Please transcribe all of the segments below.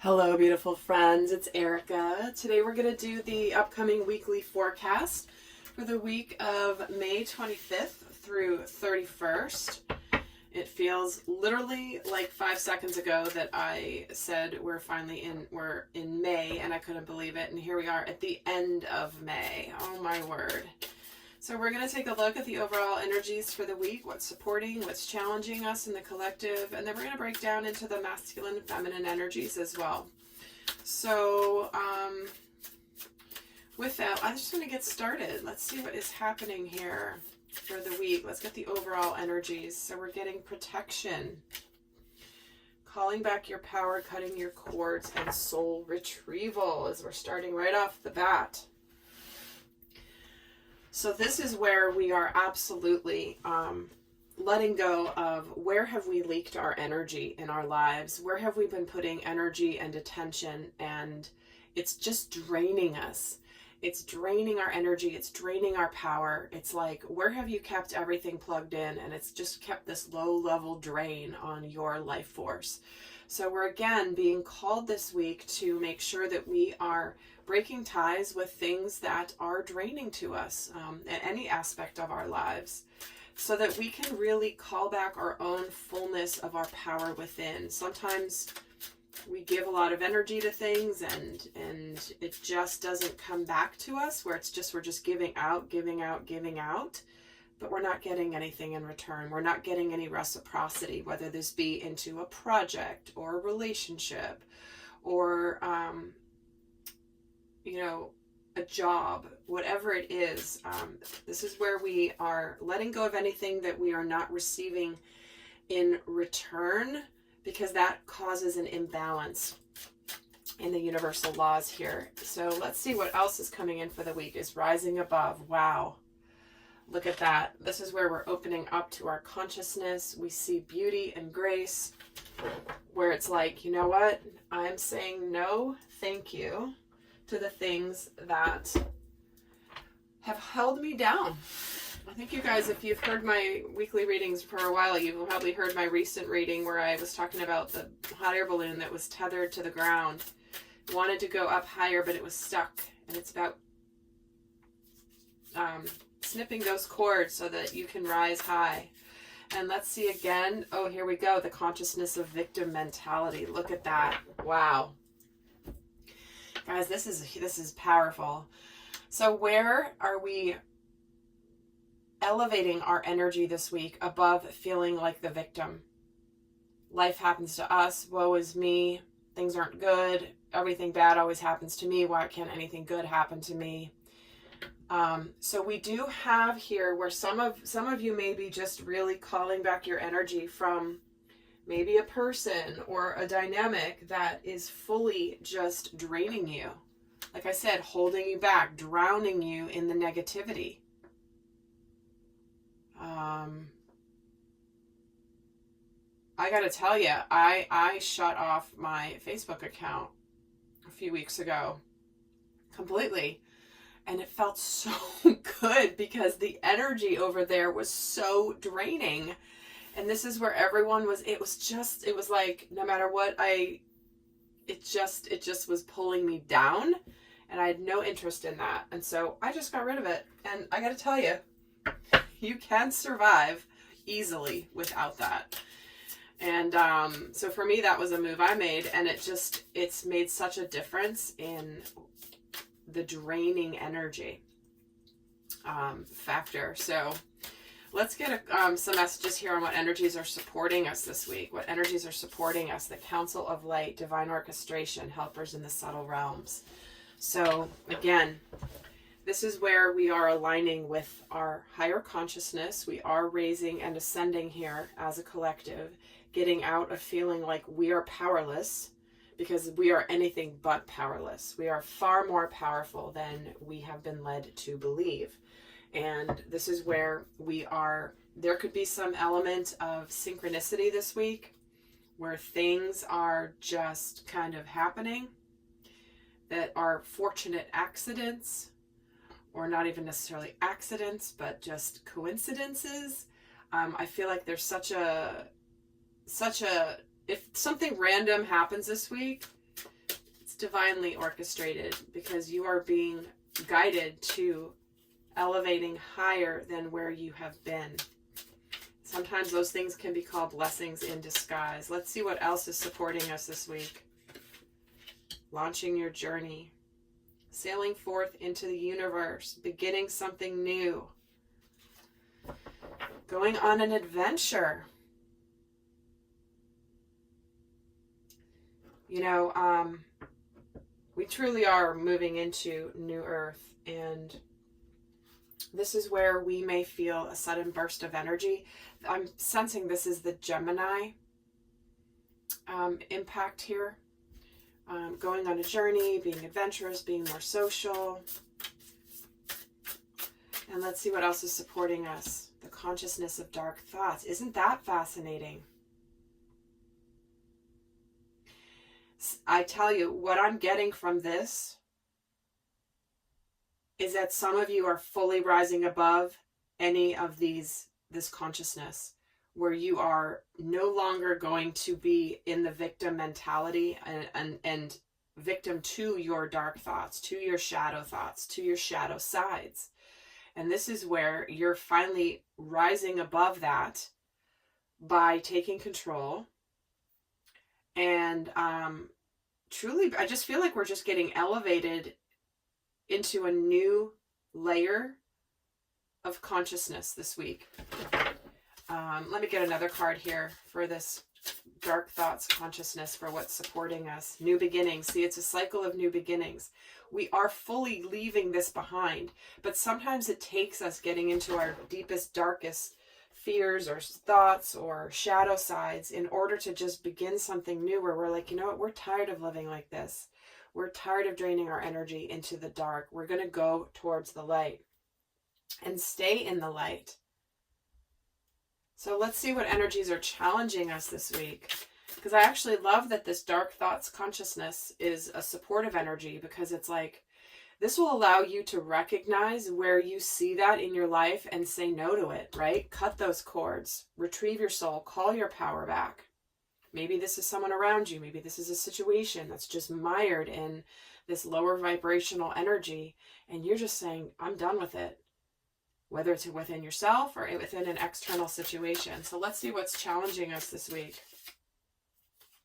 Hello, beautiful friends. It's Erika. Today we're going to do the upcoming weekly forecast for the week of May 25th through 31st. It feels literally like 5 seconds ago that I said we're in May, and I couldn't believe it. And here we are at the end of May. Oh my word. So we're going to take a look at the overall energies for the week, what's supporting, what's challenging us in the collective, and then we're going to break down into the masculine and feminine energies as well. So with that, I'm just going to get started. Let's see what is happening here for the week. Let's get the overall energies. So we're getting protection, calling back your power, cutting your cords, and soul retrieval as we're starting right off the bat. So this is where we are absolutely letting go of where have we leaked our energy in our lives? Where have we been putting energy and attention, and it's just draining us. It's draining our energy. It's draining our power. It's like, where have you kept everything plugged in, and it's just kept this low level drain on your life force. So we're again being called this week to make sure that we are breaking ties with things that are draining to us in any aspect of our lives, so that we can really call back our own fullness of our power within. Sometimes we give a lot of energy to things and it just doesn't come back to us, where we're just giving out, but we're not getting anything in return. We're not getting any reciprocity, whether this be into a project or a relationship or a job, whatever it is. This is where we are letting go of anything that we are not receiving in return, because that causes an imbalance in the universal laws here. So let's see what else is coming in for the week. Is rising above. Wow. Look at that. This is where we're opening up to our consciousness. We see beauty and grace, where it's like, you know what? I'm saying no, thank you, to the things that have held me down. I think you guys, if you've heard my weekly readings for a while, you've probably heard my recent reading where I was talking about the hot air balloon that was tethered to the ground. It wanted to go up higher, but it was stuck. And it's about snipping those cords so that you can rise high. And let's see again. Oh, here we go. The consciousness of victim mentality. Look at that. Wow. Guys, this is powerful. So where are we elevating our energy this week above feeling like the victim? Life happens to us. Woe is me. Things aren't good. Everything bad always happens to me. Why can't anything good happen to me? So we do have here where some of you may be just really calling back your energy from maybe a person or a dynamic that is fully just draining you. Like I said, holding you back, drowning you in the negativity. I gotta tell you, I shut off my Facebook account a few weeks ago completely. And it felt so good because the energy over there was so draining. And this is where everyone was, it was like, no matter what, it just was pulling me down, and I had no interest in that. And so I just got rid of it. And I got to tell you, you can survive easily without that. And so for me, that was a move I made, and it's made such a difference in the draining energy factor. So let's get some messages here on what energies are supporting us this week. What energies are supporting us? The Council of Light, Divine Orchestration, Helpers in the Subtle Realms. So again, this is where we are aligning with our higher consciousness. We are raising and ascending here as a collective, getting out of feeling like we are powerless, because we are anything but powerless. We are far more powerful than we have been led to believe. And this is where there could be some element of synchronicity this week, where things are just kind of happening that are fortunate accidents, or not even necessarily accidents, but just coincidences. I feel like there's such a if something random happens this week, divinely orchestrated, because you are being guided to elevating higher than where you have been. Sometimes those things can be called blessings in disguise. Let's see what else is supporting us this week. Launching your journey. Sailing forth into the universe. Beginning something new. Going on an adventure. You know, we truly are moving into New Earth, and this is where we may feel a sudden burst of energy. I'm sensing this is the Gemini impact here. Going on a journey, being adventurous, being more social. And let's see what else is supporting us. The consciousness of dark thoughts. Isn't that fascinating? I tell you, what I'm getting from this is that some of you are fully rising above any of this consciousness, where you are no longer going to be in the victim mentality and victim to your dark thoughts, to your shadow thoughts, to your shadow sides. And this is where you're finally rising above that by taking control. And truly, I just feel like we're just getting elevated into a new layer of consciousness this week. Let me get another card here for this dark thoughts consciousness, for what's supporting us. New beginnings. See, it's a cycle of new beginnings. We are fully leaving this behind, but sometimes it takes us getting into our deepest, darkest fears or thoughts or shadow sides in order to just begin something new, where we're like, you know what, we're tired of living like this. We're tired of draining our energy into the dark. We're going to go towards the light and stay in the light. So let's see what energies are challenging us this week. Because I actually love that this dark thoughts consciousness is a supportive energy, because it's like, this will allow you to recognize where you see that in your life and say no to it, right? Cut those cords, retrieve your soul, call your power back. Maybe this is someone around you. Maybe this is a situation that's just mired in this lower vibrational energy, and you're just saying, I'm done with it. Whether it's within yourself or within an external situation. So let's see what's challenging us this week.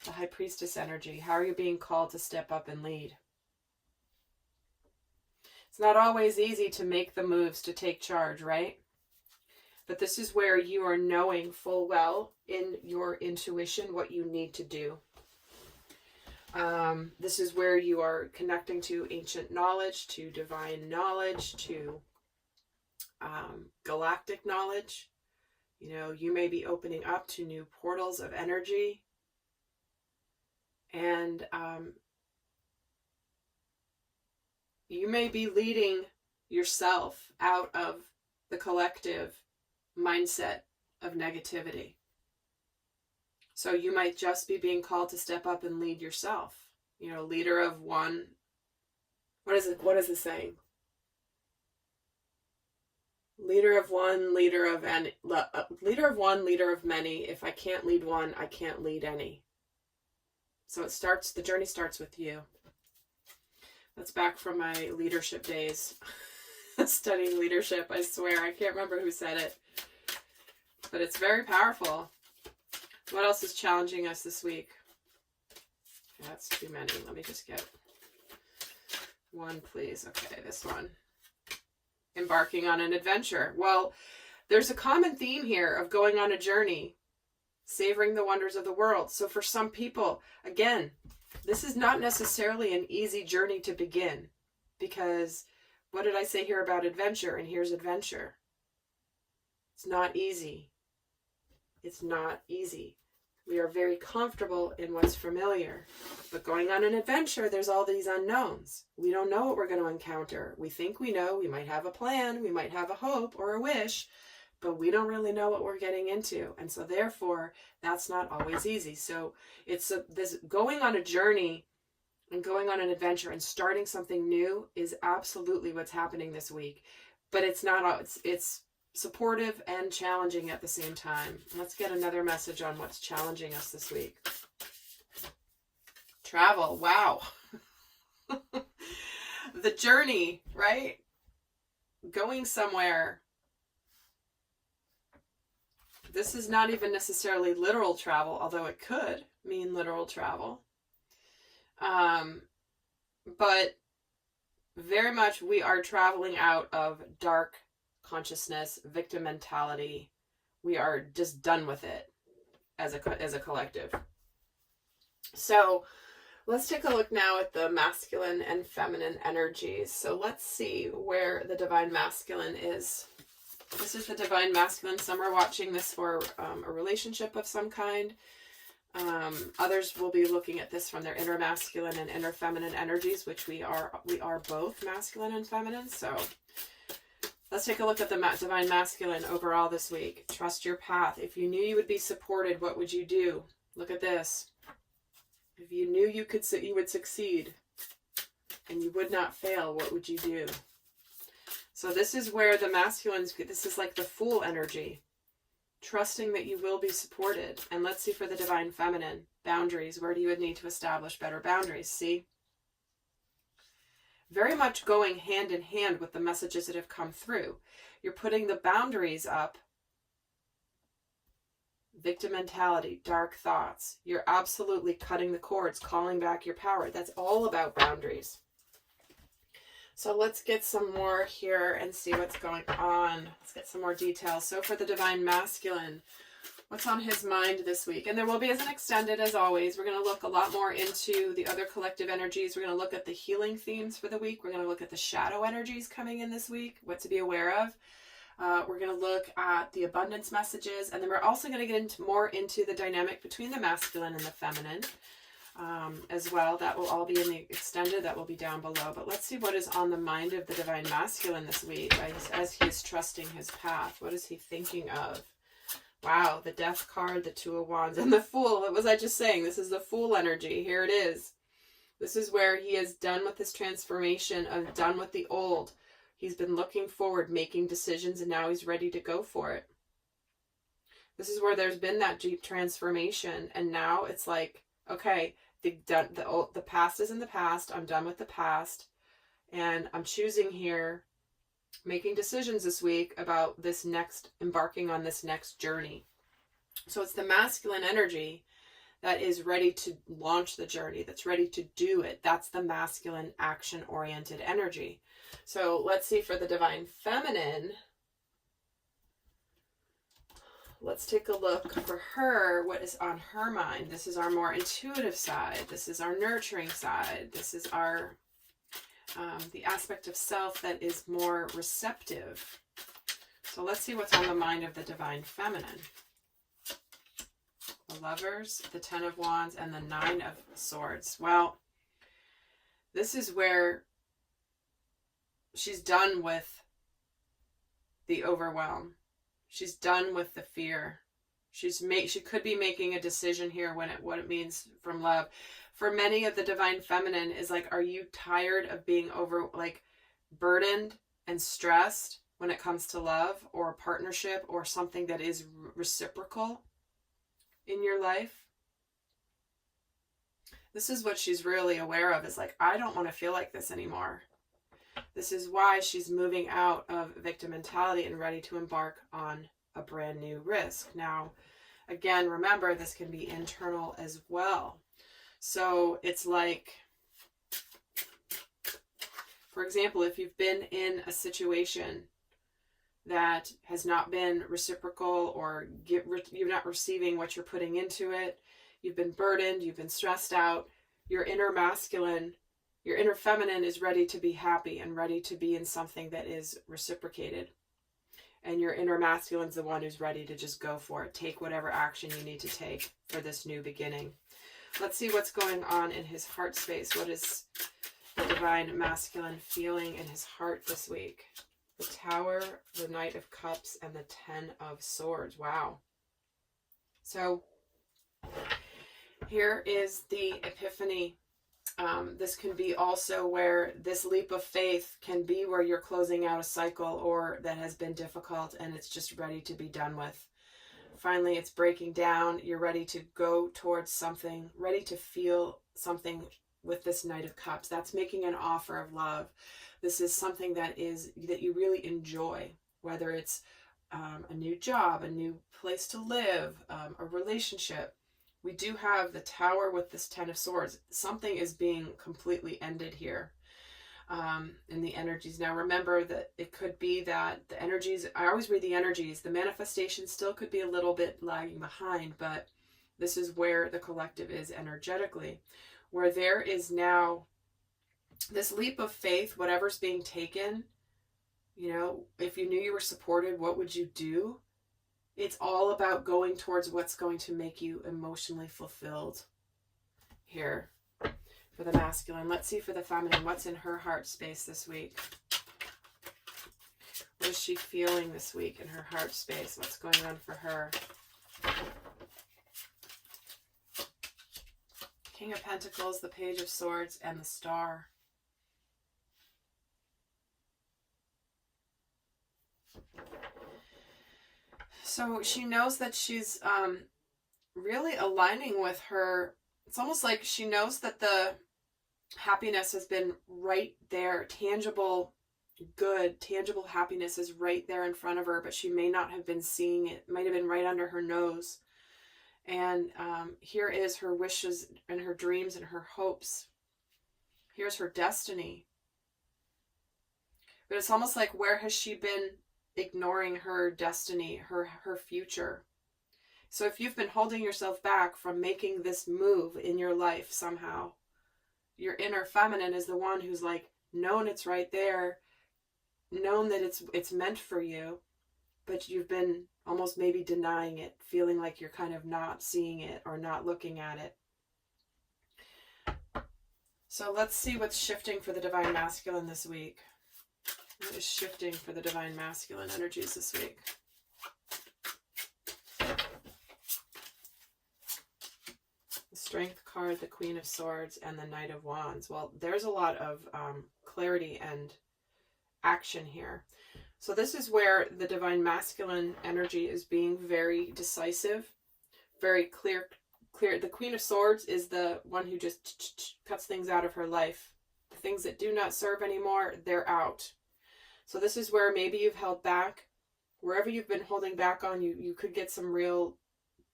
The High Priestess energy. How are you being called to step up and lead? It's not always easy to make the moves to take charge, right? But this is where you are knowing full well in your intuition what you need to do. This is where you are connecting to ancient knowledge, to divine knowledge, to galactic knowledge. You know, you may be opening up to new portals of energy. And you may be leading yourself out of the collective mindset of negativity. So you might just be being called to step up and lead yourself. You know, leader of one. What is it? What is the saying? Leader of one, leader of any. Leader of one, leader of many. If I can't lead one, I can't lead any. So it starts. The journey starts with you. That's back from my leadership days, studying leadership. I swear, I can't remember who said it, but it's very powerful. What else is challenging us this week? That's too many. Let me just get one, please. Okay, this one. Embarking on an adventure. Well, there's a common theme here of going on a journey, savoring the wonders of the world. So for some people, again, this is not necessarily an easy journey to begin, because what did I say here about adventure? And here's adventure. It's not easy. It's not easy. We are very comfortable in what's familiar. But going on an adventure, there's all these unknowns. We don't know what we're going to encounter. We think we know. We might have a plan. We might have a hope or a wish, but we don't really know what we're getting into. And so therefore, that's not always easy. So it's this going on a journey and going on an adventure and starting something new is absolutely what's happening this week. But it's not, it's supportive and challenging at the same time. Let's get another message on what's challenging us this week. Travel. Wow. The journey, right? Going somewhere. This is not even necessarily literal travel, although it could mean literal travel. But very much we are traveling out of dark consciousness, victim mentality. We are just done with it as a collective. So let's take a look now at the masculine and feminine energies. So let's see where the divine masculine is. This is the divine masculine. Some are watching this for a relationship of some kind. Others will be looking at this from their inner masculine and inner feminine energies, which we are both masculine and feminine. So let's take a look at the divine masculine overall this week. Trust your path. If you knew you would be supported, what would you do? Look at this. If you knew you would succeed and you would not fail, what would you do? So this is where the masculines, this is like the Fool energy. Trusting that you will be supported. And let's see for the divine feminine. Boundaries. Where do you need to establish better boundaries? See? Very much going hand in hand with the messages that have come through. You're putting the boundaries up. Victim mentality, dark thoughts. You're absolutely cutting the cords, calling back your power. That's all about boundaries. So let's get some more here and see what's going on. Let's get some more details. So for the divine masculine, what's on his mind this week? And there will be as an extended as always. We're going to look a lot more into the other collective energies. We're going to look at the healing themes for the week. We're going to look at the shadow energies coming in this week, what to be aware of. We're going to look at the abundance messages. And then we're also going to get more into the dynamic between the masculine and the feminine. As well. That will all be in the extended. That will be down below. But let's see what is on the mind of the divine masculine this week as he is trusting his path. What is he thinking of? Wow, the Death card, the Two of Wands, and the Fool. What was I just saying? This is the Fool energy. Here it is. This is where he is done with his transformation, done with the old. He's been looking forward, making decisions, and now he's ready to go for it. This is where there's been that deep transformation, and now it's like, okay, the past is in the past. I'm done with the past. And I'm choosing here, making decisions this week about embarking on this next journey. So it's the masculine energy that is ready to launch the journey, that's ready to do it. That's the masculine action-oriented energy. So let's see for the divine feminine. Let's take a look for her, what is on her mind. This is our more intuitive side. This is our nurturing side. This is our the aspect of self that is more receptive. So let's see what's on the mind of the divine feminine. The Lovers, the Ten of Wands, and the Nine of Swords. Well, this is where she's done with the overwhelm. She's done with the fear. She could be making a decision here what it means from love. For many of the divine feminine is like, are you tired of being burdened and stressed when it comes to love or partnership or something that is reciprocal in your life? This is what she's really aware of, is like, I don't want to feel like this anymore. This is why she's moving out of victim mentality and ready to embark on a brand new risk. Now, again, remember, this can be internal as well. So it's like, for example, if you've been in a situation that has not been reciprocal, or you're not receiving what you're putting into it, you've been burdened, you've been stressed out, your inner masculine, your inner feminine is ready to be happy and ready to be in something that is reciprocated. And your inner masculine is the one who's ready to just go for it. Take whatever action you need to take for this new beginning. Let's see what's going on in his heart space. What is the divine masculine feeling in his heart this week? The Tower, the Knight of Cups, and the Ten of Swords. Wow. So here is the epiphany. This can be also where this leap of faith can be where you're closing out a cycle or that has been difficult and it's just ready to be done with. Finally, it's breaking down. You're ready to go towards something, ready to feel something with this Knight of Cups. That's making an offer of love. This is something that you really enjoy, whether it's a new job, a new place to live, a relationship. We do have the Tower with this Ten of Swords. Something is being completely ended here in the energies. Now remember that it could be that the energies, I always read the energies, the manifestation still could be a little bit lagging behind, but this is where the collective is energetically, where there is now this leap of faith, whatever's being taken. You know, if you knew you were supported, what would you do? It's all about going towards what's going to make you emotionally fulfilled here for the masculine. Let's see for the feminine, what's in her heart space this week? What is she feeling this week in her heart space? What's going on for her? King of Pentacles, the Page of Swords, and the Star. So she knows that she's really aligning with her. It's almost like she knows that the happiness has been right there. Tangible good, tangible happiness is right there in front of her, but she may not have been seeing it. It might have been right under her nose. And here is her wishes and her dreams and her hopes. Here's her destiny. But it's almost like, where has she been ignoring her destiny, her future? So if you've been holding yourself back from making this move in your life somehow, your inner feminine is the one who's like known it's right there, known that it's meant for you, but you've been almost maybe denying it, feeling like you're kind of not seeing it or not looking at it. So let's see what's shifting for the Divine Masculine this week. What is shifting for the Divine Masculine energies this week? The Strength card, the Queen of Swords, and the Knight of Wands. Well, there's a lot of clarity and action here. So this is where the Divine Masculine energy is being very decisive, very clear. The Queen of Swords is the one who just cuts things out of her life. The things that do not serve anymore, they're out. So this is where maybe you've held back. Wherever you've been holding back on, you could get some real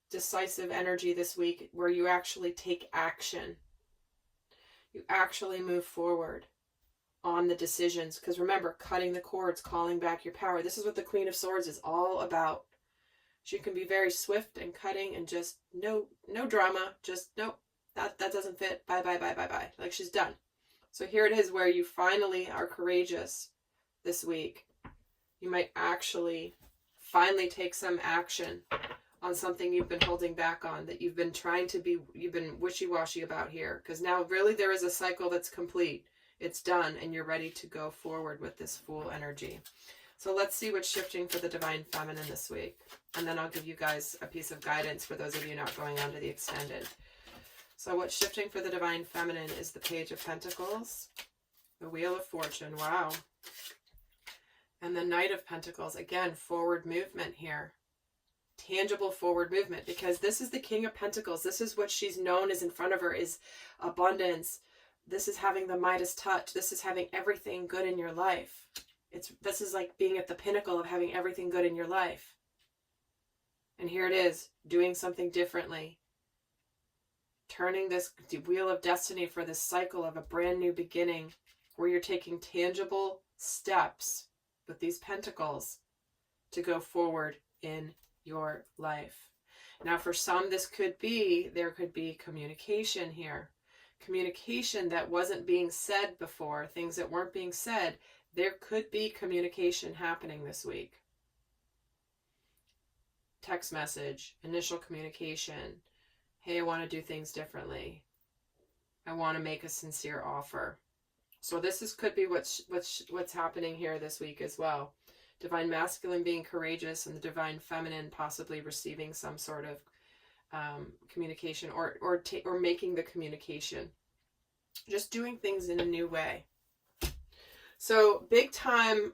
decisive energy this week where you actually take action. You actually move forward on the decisions. Because remember, cutting the cords, calling back your power. This is what the Queen of Swords is all about. She can be very swift and cutting and just no drama. Just nope, that doesn't fit. Bye, bye, bye, bye, bye. Like, she's done. So here it is where you finally are courageous this week. You might actually finally take some action on something you've been holding back on, that you've been wishy-washy about here. Because now really there is a cycle that's complete. It's done, and you're ready to go forward with this Fool energy. So let's see what's shifting for the Divine Feminine this week. And then I'll give you guys a piece of guidance for those of you not going on to the extended. So what's shifting for the Divine Feminine is the Page of Pentacles, the Wheel of Fortune, wow, and the Knight of Pentacles. Again, forward movement here. Tangible forward movement, because this is the King of Pentacles. This is what she's known as in front of her, is abundance. This is having the Midas touch. This is having everything good in your life. This is like being at the pinnacle of having everything good in your life. And here it is, doing something differently. Turning this wheel of destiny for this cycle of a brand new beginning, where you're taking tangible steps with these pentacles to go forward in your life. Now for some, there could be communication here. Communication that wasn't being said before, things that weren't being said. There could be communication happening this week. Text message, initial communication. Hey, I want to do things differently. I want to make a sincere offer. So could be what's happening here this week as well. Divine Masculine being courageous, and the Divine Feminine possibly receiving some sort of communication or making the communication. Just doing things in a new way. So big time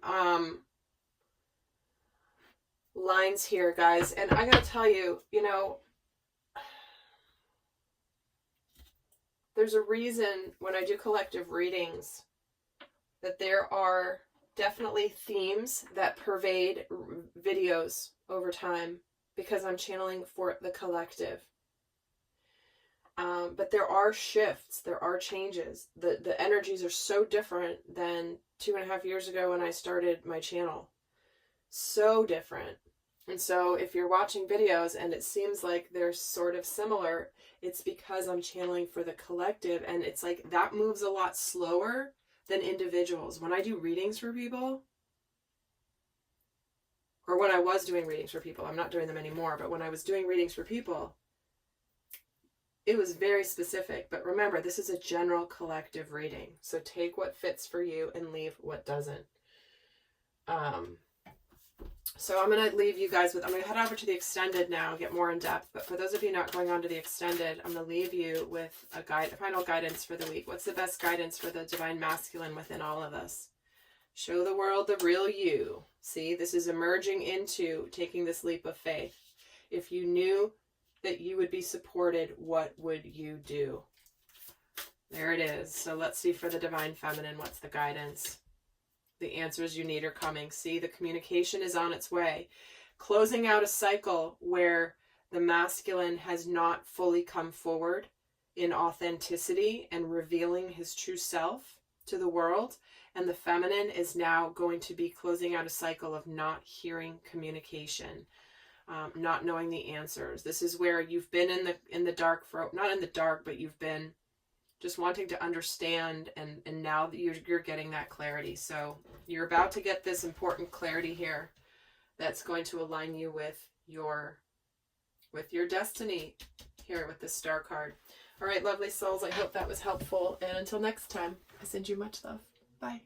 lines here, guys. And I gotta tell you, there's a reason when I do collective readings that there are definitely themes that pervade videos over time, because I'm channeling for the collective. But there are shifts, there are changes. The energies are so different than 2.5 years ago when I started my channel. So different. And so if you're watching videos and it seems like they're sort of similar, it's because I'm channeling for the collective, and it's like that moves a lot slower than individuals. When I do readings for people, or when I was doing readings for people, I'm not doing them anymore, but when I was doing readings for people, it was very specific. But remember, this is a general collective reading. So take what fits for you and leave what doesn't. So I'm going to leave you guys with, I'm going to head over to the extended now, get more in depth. But for those of you not going on to the extended, I'm going to leave you with a final guidance for the week. What's the best guidance for the divine masculine within all of us? Show the world the real you. See, this is emerging into taking this leap of faith. If you knew that you would be supported, what would you do? There it is. So let's see for the divine feminine, what's the guidance? The answers you need are coming. See, the communication is on its way. Closing out a cycle where the masculine has not fully come forward in authenticity and revealing his true self to the world. And the feminine is now going to be closing out a cycle of not hearing communication, not knowing the answers. This is where you've been in the dark for, not in the dark, but you've been just wanting to understand, and now that you're getting that clarity. So you're about to get this important clarity here that's going to align you with your destiny here with this star card. All right, lovely souls, I hope that was helpful. And until next time, I send you much love. Bye.